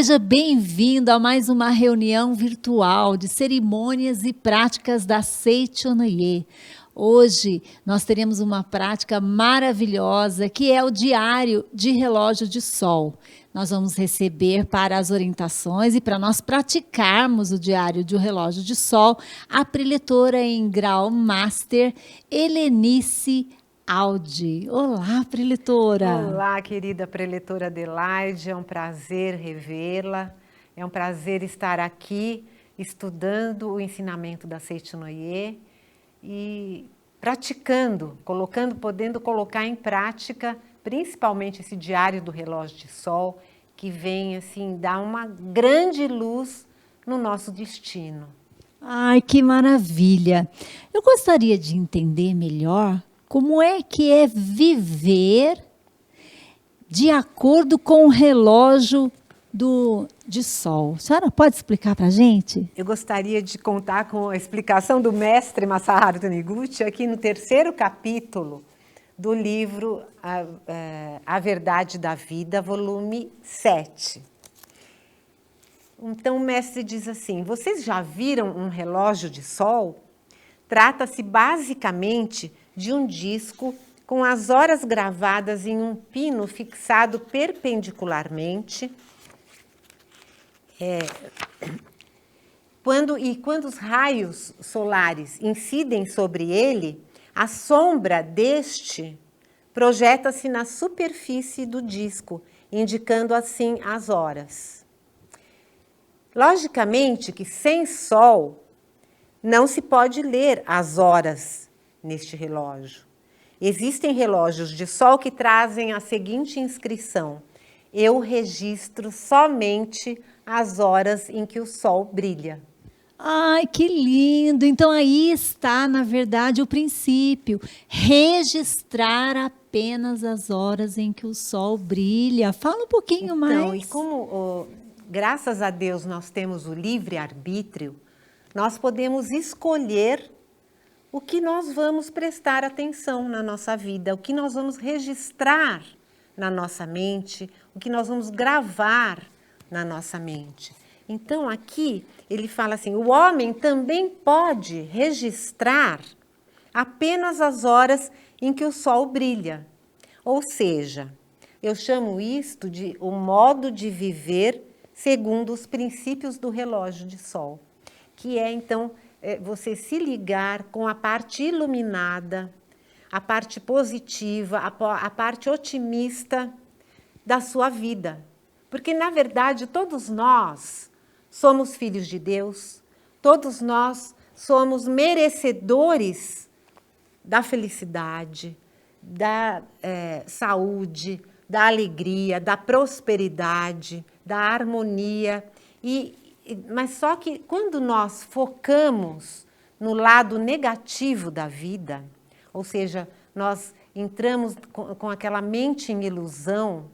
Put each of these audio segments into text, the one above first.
Seja bem-vindo a mais uma reunião virtual de cerimônias e práticas da Seichonoye. Hoje nós teremos uma prática maravilhosa que é o diário de relógio de sol. Nós vamos receber para as orientações e para nós praticarmos o diário de relógio de sol a preletora em grau Master, Helenice Aldi. Olá, preletora. Olá, querida preletora Adelaide, é um prazer revê-la, é um prazer estar aqui estudando o ensinamento da Seichonoye e praticando, podendo colocar em prática, principalmente esse diário do relógio de sol, que vem assim dar uma grande luz no nosso destino. Ai, que maravilha! Eu gostaria de entender melhor como é que é viver de acordo com o relógio de sol. A senhora pode explicar para a gente? Eu gostaria de contar com a explicação do mestre Masaharu Taniguchi aqui no 3º capítulo do livro A Verdade da Vida, volume 7. Então o mestre diz assim: vocês já viram um relógio de sol? Trata-se basicamente de um disco com as horas gravadas em um pino fixado perpendicularmente. Quando os raios solares incidem sobre ele, a sombra deste projeta-se na superfície do disco, indicando assim as horas. Logicamente que sem sol não se pode ler as horas neste relógio. Existem relógios de sol que trazem a seguinte inscrição: eu registro somente as horas em que o sol brilha. Ai, que lindo! Então aí está, na verdade, o princípio. Registrar apenas as horas em que o sol brilha. Fala um pouquinho mais. Então, e como, graças a Deus, nós temos o livre-arbítrio, nós podemos escolher o que nós vamos prestar atenção na nossa vida, o que nós vamos registrar na nossa mente, o que nós vamos gravar na nossa mente. Então, aqui ele fala assim: o homem também pode registrar apenas as horas em que o sol brilha. Ou seja, eu chamo isto de o modo de viver segundo os princípios do relógio de sol, que é, então, você se ligar com a parte iluminada, a parte positiva, a parte otimista da sua vida. Porque, na verdade, todos nós somos filhos de Deus, todos nós somos merecedores da felicidade, da saúde, da alegria, da prosperidade, da harmonia. Mas só que quando nós focamos no lado negativo da vida, ou seja, nós entramos com aquela mente em ilusão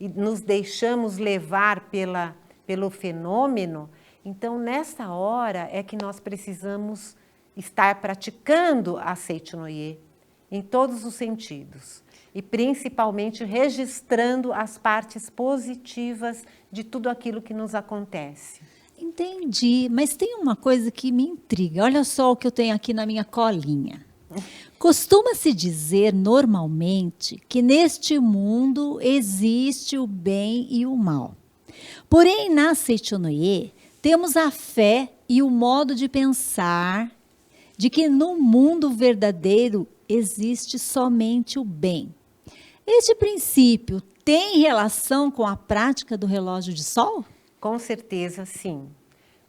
e nos deixamos levar pelo fenômeno, então nessa hora é que nós precisamos estar praticando a Seichonoye em todos os sentidos e principalmente registrando as partes positivas de tudo aquilo que nos acontece. Entendi, mas tem uma coisa que me intriga. Olha só o que eu tenho aqui na minha colinha. Costuma-se dizer normalmente que neste mundo existe o bem e o mal. Porém, na Seichonoye, temos a fé e o modo de pensar de que no mundo verdadeiro existe somente o bem. Este princípio tem relação com a prática do relógio de sol? Com certeza, sim.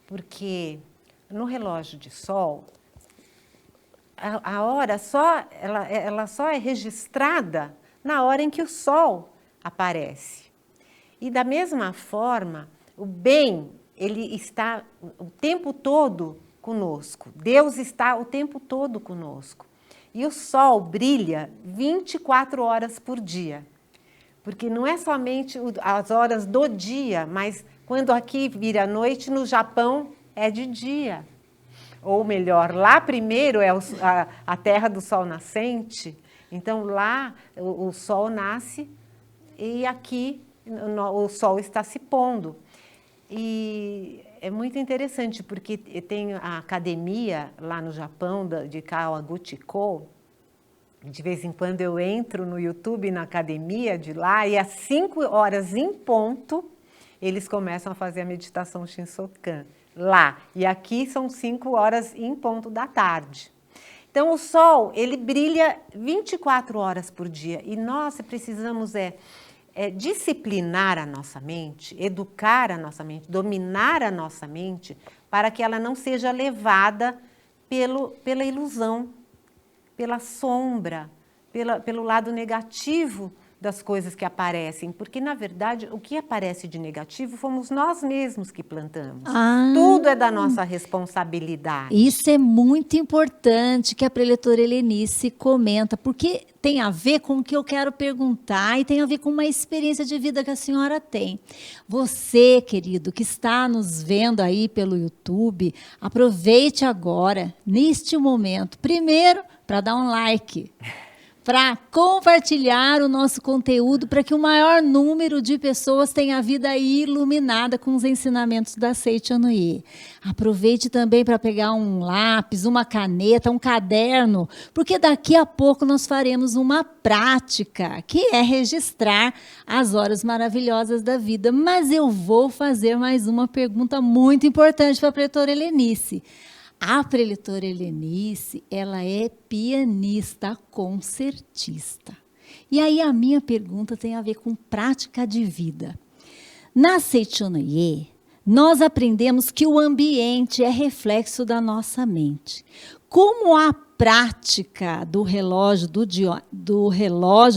Porque no relógio de sol, a hora ela só é registrada na hora em que o sol aparece. E da mesma forma, o bem, ele está o tempo todo conosco. Deus está o tempo todo conosco. E o sol brilha 24 horas por dia. Porque não é somente as horas do dia, mas quando aqui vira noite, no Japão é de dia. Ou melhor, lá primeiro é a terra do sol nascente. Então lá o sol nasce e aqui o sol está se pondo. E é muito interessante, porque tem a academia lá no Japão, de Kawaguchiko. De vez em quando eu entro no YouTube, na academia de lá, e às 5 horas em ponto, eles começam a fazer a meditação Shinsokan lá. E aqui são 5 horas em ponto da tarde. Então, o sol, ele brilha 24 horas por dia. E nós precisamos disciplinar a nossa mente, educar a nossa mente, dominar a nossa mente, para que ela não seja levada pela ilusão, pela sombra, pelo lado negativo das coisas que aparecem. Porque, na verdade, o que aparece de negativo fomos nós mesmos que plantamos. Tudo é da nossa responsabilidade. Isso é muito importante que a preletora Helenice comenta, porque tem a ver com o que eu quero perguntar e tem a ver com uma experiência de vida que a senhora tem. Você, querido, que está nos vendo aí pelo YouTube, aproveite agora, neste momento, primeiro, para dar um like, para compartilhar o nosso conteúdo, para que o maior número de pessoas tenha a vida iluminada com os ensinamentos da Seiichi Onoye. Aproveite também para pegar um lápis, uma caneta, um caderno, porque daqui a pouco nós faremos uma prática, que é registrar as horas maravilhosas da vida. Mas eu vou fazer mais uma pergunta muito importante para a preletora Helenice. A preletora Helenice, ela é pianista, concertista. E aí a minha pergunta tem a ver com prática de vida. Na Seiichi Onoye, nós aprendemos que o ambiente é reflexo da nossa mente. Como a prática do relógio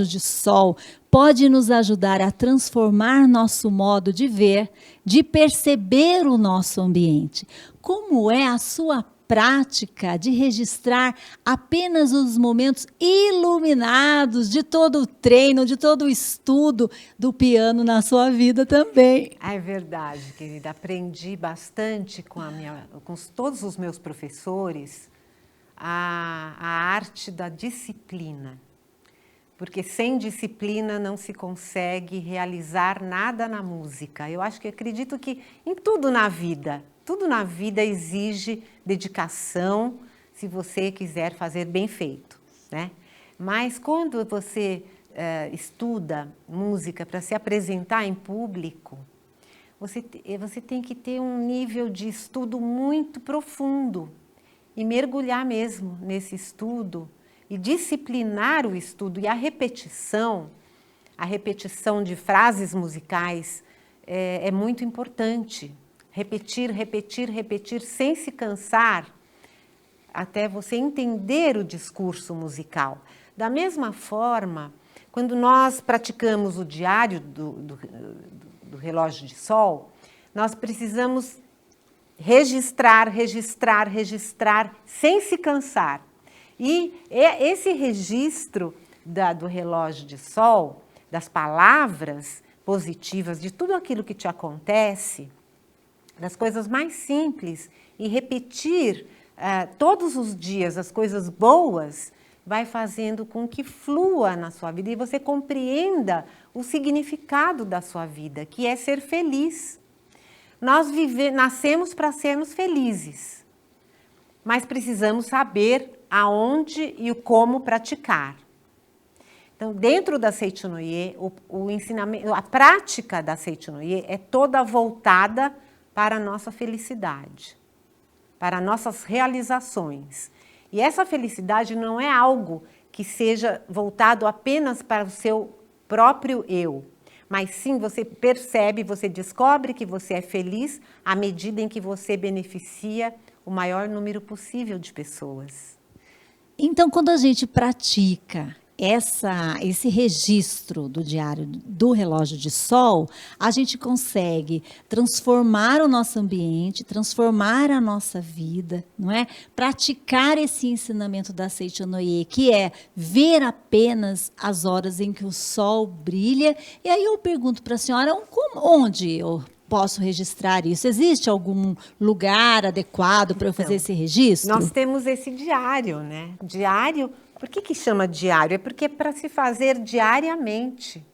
de sol pode nos ajudar a transformar nosso modo de ver, de perceber o nosso ambiente? Como é a sua prática de registrar apenas os momentos iluminados de todo o treino, de todo o estudo do piano na sua vida também? É verdade, querida. Aprendi bastante com todos os meus professores a arte da disciplina. Porque sem disciplina não se consegue realizar nada na música. Eu acredito que em tudo na vida exige dedicação, se você quiser fazer bem feito, né? Mas quando você estuda música para se apresentar em público, você tem que ter um nível de estudo muito profundo e mergulhar mesmo nesse estudo e disciplinar o estudo. E a repetição de frases musicais é muito importante. Repetir, repetir, repetir, sem se cansar, até você entender o discurso musical. Da mesma forma, quando nós praticamos o diário do relógio de sol, nós precisamos registrar, registrar, registrar, sem se cansar. E esse registro do relógio de sol, das palavras positivas, de tudo aquilo que te acontece, das coisas mais simples, e repetir todos os dias as coisas boas, vai fazendo com que flua na sua vida e você compreenda o significado da sua vida, que é ser feliz. Nós nascemos para sermos felizes, mas precisamos saber aonde e o como praticar. Então, dentro da Seiichi Onoye, o ensinamento, a prática da Seiichi Onoye é toda voltada para a nossa felicidade, para nossas realizações. E essa felicidade não é algo que seja voltado apenas para o seu próprio eu, mas sim você percebe, você descobre que você é feliz à medida em que você beneficia o maior número possível de pessoas. Então, quando a gente pratica esse registro do diário do relógio de sol, a gente consegue transformar o nosso ambiente, transformar a nossa vida, não é? Praticar esse ensinamento da Seiichi Onoye, que é ver apenas as horas em que o sol brilha. E aí eu pergunto para a senhora, onde eu posso registrar isso? Existe algum lugar adequado para eu fazer esse registro? Nós temos esse diário, né? Diário. Por que chama diário? É porque é para se fazer diariamente.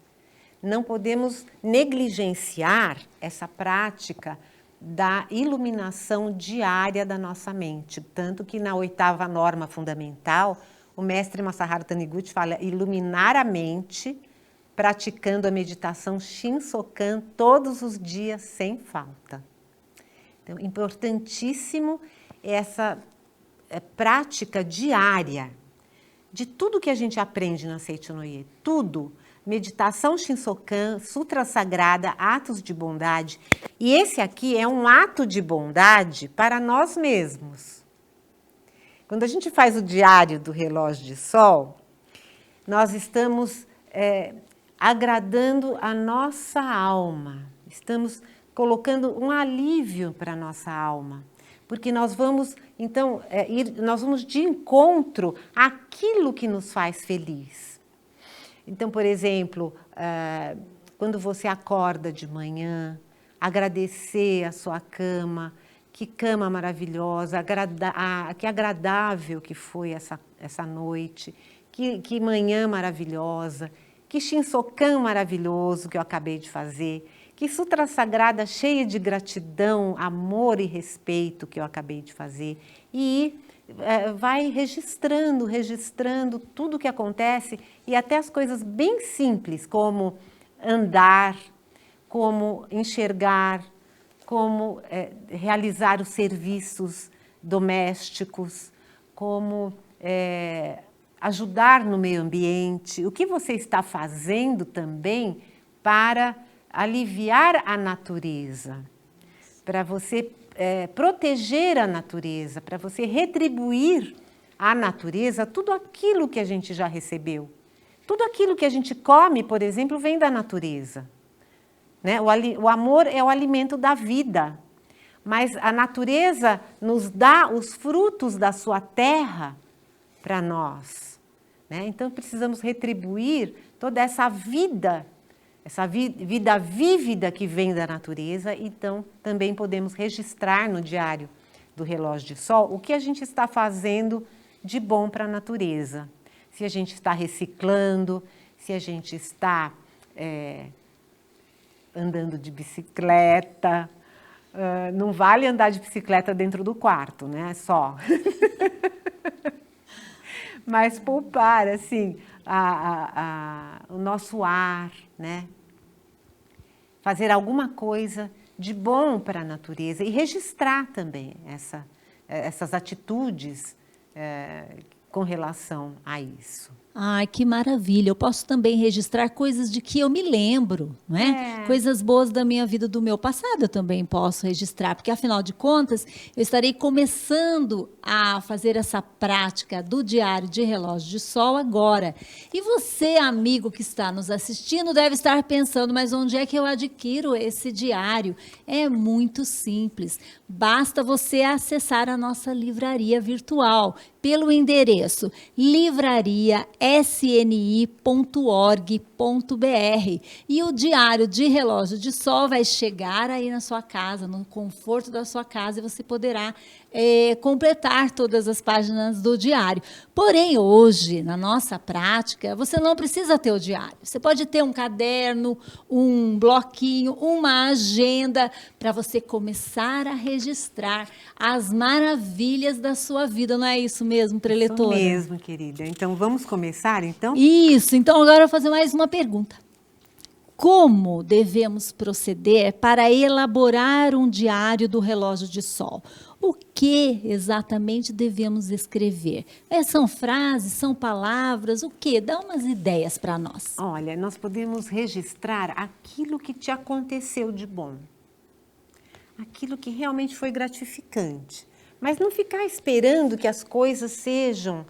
não podemos negligenciar essa prática da iluminação diária da nossa mente. Tanto que na 8ª norma fundamental, o mestre Masaharu Taniguchi fala iluminar a mente praticando a meditação Shinsokan todos os dias sem falta. Então, importantíssimo essa prática diária de tudo que a gente aprende na Seicho no Ie, tudo. Meditação Shinsokan, Sutra Sagrada, atos de bondade. E esse aqui é um ato de bondade para nós mesmos. Quando a gente faz o diário do relógio de sol, nós estamos agradando a nossa alma, estamos colocando um alívio para a nossa alma, porque nós vamos, então, nós vamos de encontro àquilo que nos faz feliz. Então, por exemplo, quando você acorda de manhã, agradecer a sua cama, que cama maravilhosa, que agradável que foi essa noite, que manhã maravilhosa, que Shinsokan maravilhoso que eu acabei de fazer, que Sutra Sagrada cheia de gratidão, amor e respeito que eu acabei de fazer. E vai registrando tudo o que acontece e até as coisas bem simples, como andar, como enxergar, como realizar os serviços domésticos, como ajudar no meio ambiente, o que você está fazendo também para aliviar a natureza, para você proteger a natureza, para você retribuir à natureza tudo aquilo que a gente já recebeu. Tudo aquilo que a gente come, por exemplo, vem da natureza. Né? O amor é o alimento da vida, mas a natureza nos dá os frutos da sua terra para nós. Né? Então, precisamos retribuir toda essa vida vívida que vem da natureza. Então, também podemos registrar no diário do relógio de sol o que a gente está fazendo de bom para a natureza. Se a gente está reciclando, se a gente está andando de bicicleta. Não vale andar de bicicleta dentro do quarto, né? Só. Mas poupar, assim, o nosso ar, né? Fazer alguma coisa de bom para a natureza e registrar também essas atitudes com relação a isso. Ai, que maravilha. Eu posso também registrar coisas de que eu me lembro, não é? Coisas boas da minha vida, do meu passado, eu também posso registrar, porque afinal de contas, eu estarei começando a fazer essa prática do diário de relógio de sol agora. E você, amigo que está nos assistindo, deve estar pensando, mas onde é que eu adquiro esse diário? É muito simples. Basta você acessar a nossa livraria virtual pelo endereço livrariasni.org.br e o diário de relógio de sol vai chegar aí na sua casa, no conforto da sua casa, e você poderá completar todas as páginas do diário. Porém, hoje, na nossa prática, você não precisa ter o diário. Você pode ter um caderno, um bloquinho, uma agenda, para você começar a registrar as maravilhas da sua vida. Não é isso mesmo, preletora? Isso mesmo, querida. Então, vamos começar, então? Isso. Então, agora eu vou fazer mais uma pergunta. Como devemos proceder para elaborar um diário do relógio de sol? O que exatamente devemos escrever? São frases, são palavras, o quê? Dá umas ideias para nós. Olha, nós podemos registrar aquilo que te aconteceu de bom. Aquilo que realmente foi gratificante. Mas não ficar esperando que as coisas sejam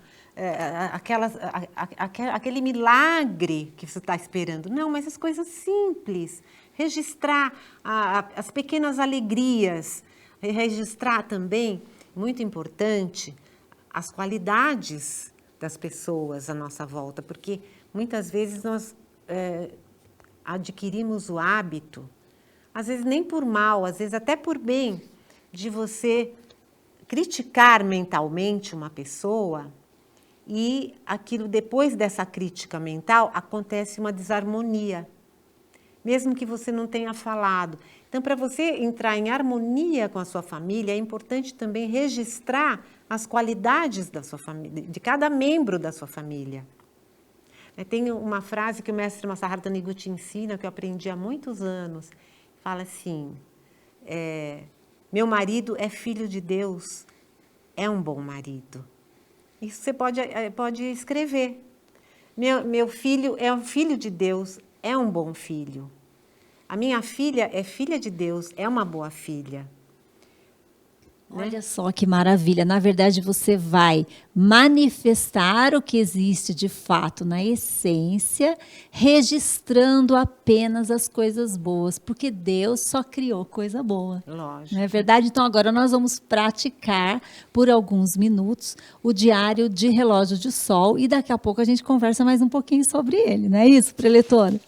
aquele milagre que você está esperando. Não, mas as coisas simples. Registrar as pequenas alegrias. Registrar também, muito importante, as qualidades das pessoas à nossa volta. Porque muitas vezes nós adquirimos o hábito, às vezes nem por mal, às vezes até por bem, de você criticar mentalmente uma pessoa e aquilo, depois dessa crítica mental, acontece uma desarmonia. mesmo que você não tenha falado. Então, para você entrar em harmonia com a sua família, é importante também registrar as qualidades da sua família, de cada membro da sua família. Tem uma frase que o mestre Masaharu Taniguchi ensina, que eu aprendi há muitos anos, fala assim, meu marido é filho de Deus, é um bom marido. Isso você pode escrever. Meu filho é um filho de Deus, é um bom filho. A minha filha é filha de Deus, é uma boa filha. Olha só que maravilha. Na verdade, você vai manifestar o que existe de fato na essência, registrando apenas as coisas boas, porque Deus só criou coisa boa. Lógico. Não é verdade? Então, agora nós vamos praticar por alguns minutos o diário de relógio de sol e daqui a pouco a gente conversa mais um pouquinho sobre ele, não é isso, preletora?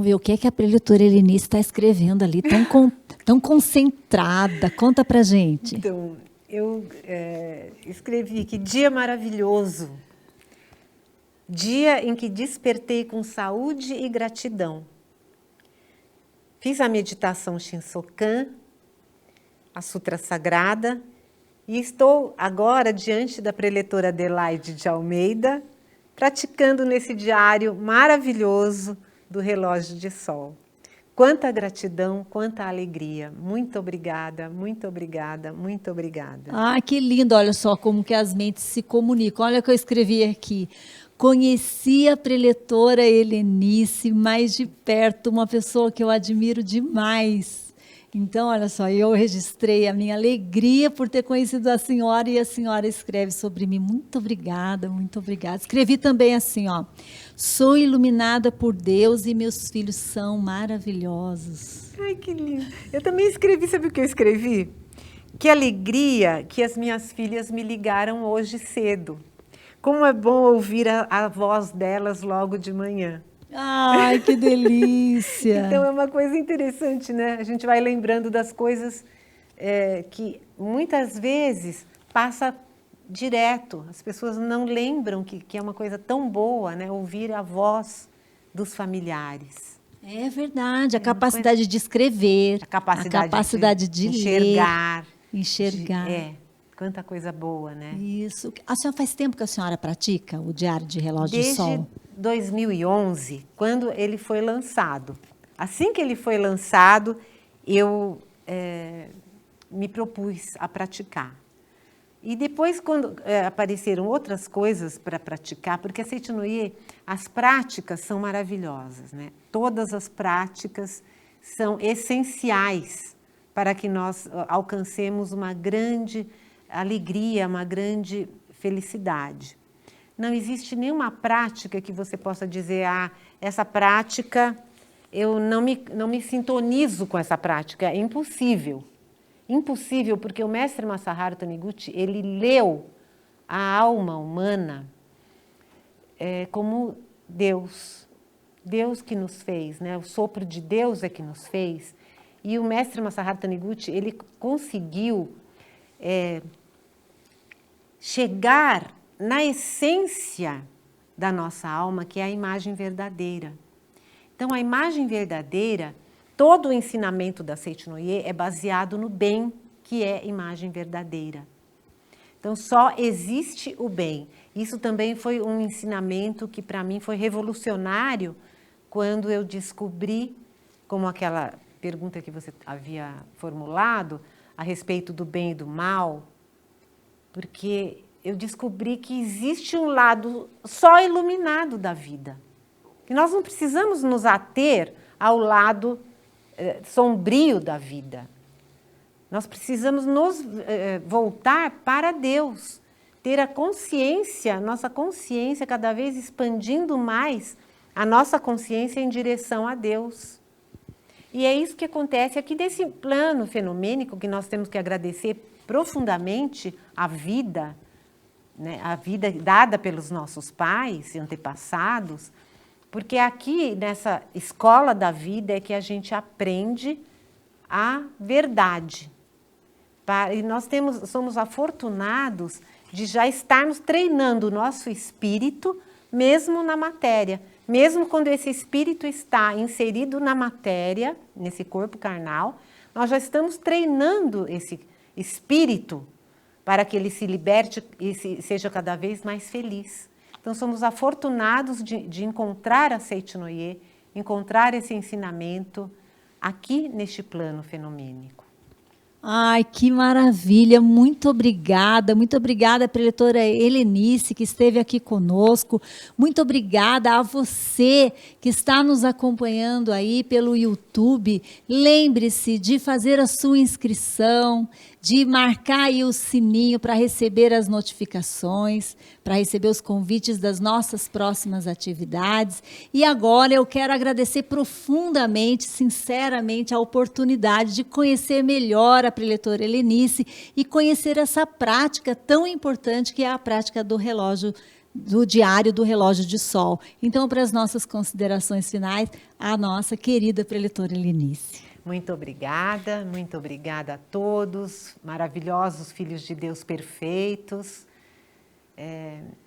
Vamos ver o que é que a preletora Helenice está escrevendo ali, tão concentrada. Conta pra gente. Então, eu escrevi que dia maravilhoso, dia em que despertei com saúde e gratidão. Fiz a meditação Shinsokan, a Sutra Sagrada, e estou agora diante da preletora Adelaide de Almeida, praticando nesse diário maravilhoso do relógio de sol. Quanta gratidão, quanta alegria. Muito obrigada, muito obrigada, muito obrigada. Ah, que lindo. Olha só como que as mentes se comunicam. Olha o que eu escrevi aqui. Conheci a preletora Helenice mais de perto, uma pessoa que eu admiro demais. Então, olha só, eu registrei a minha alegria por ter conhecido a senhora e a senhora escreve sobre mim. Muito obrigada, muito obrigada. Escrevi também assim, ó. Sou iluminada por Deus e meus filhos são maravilhosos. Ai, que lindo. Eu também escrevi, sabe o que eu escrevi? Que alegria que as minhas filhas me ligaram hoje cedo. Como é bom ouvir a voz delas logo de manhã. Ai, que delícia! Então, é uma coisa interessante, né? A gente vai lembrando das coisas que muitas vezes passa direto. As pessoas não lembram que é uma coisa tão boa, né? Ouvir a voz dos familiares. É verdade, a capacidade de escrever, a capacidade de enxergar. Ler, enxergar. Quanta coisa boa, né? Isso. A senhora faz tempo que a senhora pratica o Diário de Relógio de Sol? Desde 2011, quando ele foi lançado. Assim que ele foi lançado, eu me propus a praticar. E depois, quando apareceram outras coisas para praticar, porque a Seitinoye, as práticas são maravilhosas, né? Todas as práticas são essenciais para que nós alcancemos uma grande alegria, uma grande felicidade. Não existe nenhuma prática que você possa dizer, essa prática, eu não me sintonizo com essa prática. É impossível. Impossível, porque o mestre Masaharu Taniguchi, ele leu a alma humana como Deus. Deus que nos fez, né? O sopro de Deus é que nos fez. E o mestre Masaharu Taniguchi, ele conseguiu chegar na essência da nossa alma, que é a imagem verdadeira. Então, a imagem verdadeira, todo o ensinamento da Seitinoye é baseado no bem, que é imagem verdadeira. Então, só existe o bem. Isso também foi um ensinamento que, para mim, foi revolucionário quando eu descobri, como aquela pergunta que você havia formulado, a respeito do bem e do mal, porque eu descobri que existe um lado só iluminado da vida. Que nós não precisamos nos ater ao lado sombrio da vida. Nós precisamos nos voltar para Deus, ter a consciência, nossa consciência cada vez expandindo mais a nossa consciência em direção a Deus. E é isso que acontece aqui nesse plano fenomênico, que nós temos que agradecer profundamente a vida, né, a vida dada pelos nossos pais e antepassados, porque aqui nessa escola da vida é que a gente aprende a verdade. E nós somos afortunados de já estarmos treinando o nosso espírito, mesmo na matéria. Mesmo quando esse espírito está inserido na matéria, nesse corpo carnal, nós já estamos treinando esse espírito para que ele se liberte e seja cada vez mais feliz. Então, somos afortunados de encontrar a Seitinoye, encontrar esse ensinamento aqui neste plano fenomênico. Ai, que maravilha! Muito obrigada, preletora Helenice, que esteve aqui conosco. Muito obrigada a você que está nos acompanhando aí pelo YouTube. Lembre-se de fazer a sua inscrição, de marcar aí o sininho para receber as notificações, para receber os convites das nossas próximas atividades. E agora eu quero agradecer profundamente, sinceramente, a oportunidade de conhecer melhor a preletora Helenice e conhecer essa prática tão importante que é a prática do relógio do Diário do Relógio de Sol. Então, para as nossas considerações finais, a nossa querida preletora Lenice. Muito obrigada a todos, maravilhosos filhos de Deus perfeitos.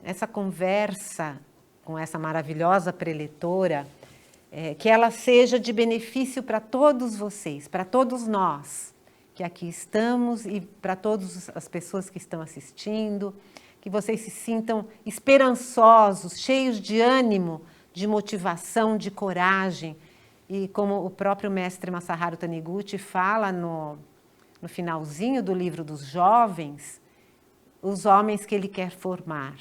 Essa conversa com essa maravilhosa preletora, que ela seja de benefício para todos vocês, para todos nós que aqui estamos e para todas as pessoas que estão assistindo, que vocês se sintam esperançosos, cheios de ânimo, de motivação, de coragem. E como o próprio mestre Masaharu Taniguchi fala no finalzinho do livro dos jovens, os homens que ele quer formar.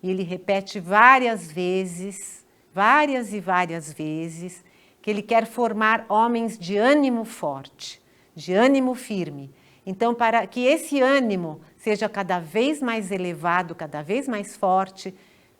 E ele repete várias vezes, várias e várias vezes, que ele quer formar homens de ânimo forte, de ânimo firme. Então, para que esse ânimo seja cada vez mais elevado, cada vez mais forte,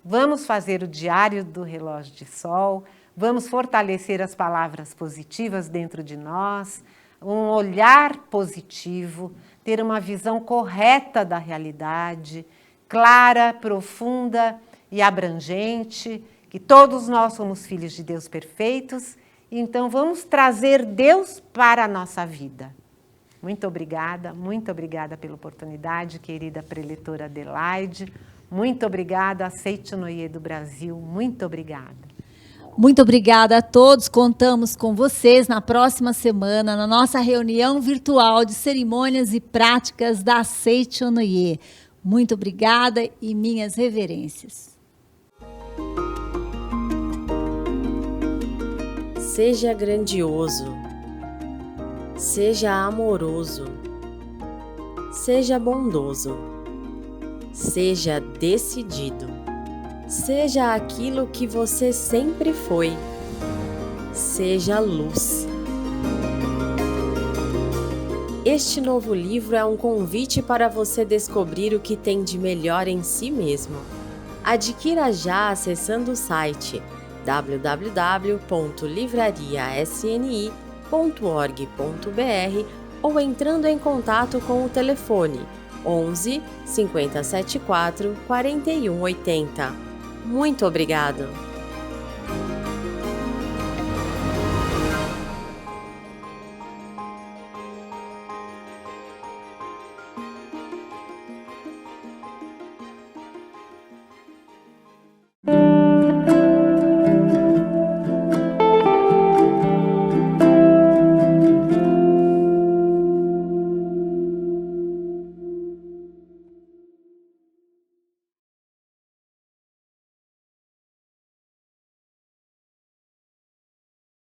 vamos fazer o Diário do Relógio de Sol, vamos fortalecer as palavras positivas dentro de nós, um olhar positivo, ter uma visão correta da realidade, clara, profunda e abrangente, que todos nós somos filhos de Deus perfeitos, então vamos trazer Deus para a nossa vida. Muito obrigada pela oportunidade, querida preletora Adelaide. Muito obrigada a Seicho-no-ie do Brasil. Muito obrigada. Muito obrigada a todos. Contamos com vocês na próxima semana, na nossa reunião virtual de cerimônias e práticas da Seicho-no-ie. Muito obrigada e minhas reverências. Seja grandioso. Seja amoroso, seja bondoso, seja decidido, seja aquilo que você sempre foi, seja luz. Este novo livro é um convite para você descobrir o que tem de melhor em si mesmo. Adquira já acessando o site www.livrariasni.org.br ou entrando em contato com o telefone 11 5074 4180. Muito obrigado!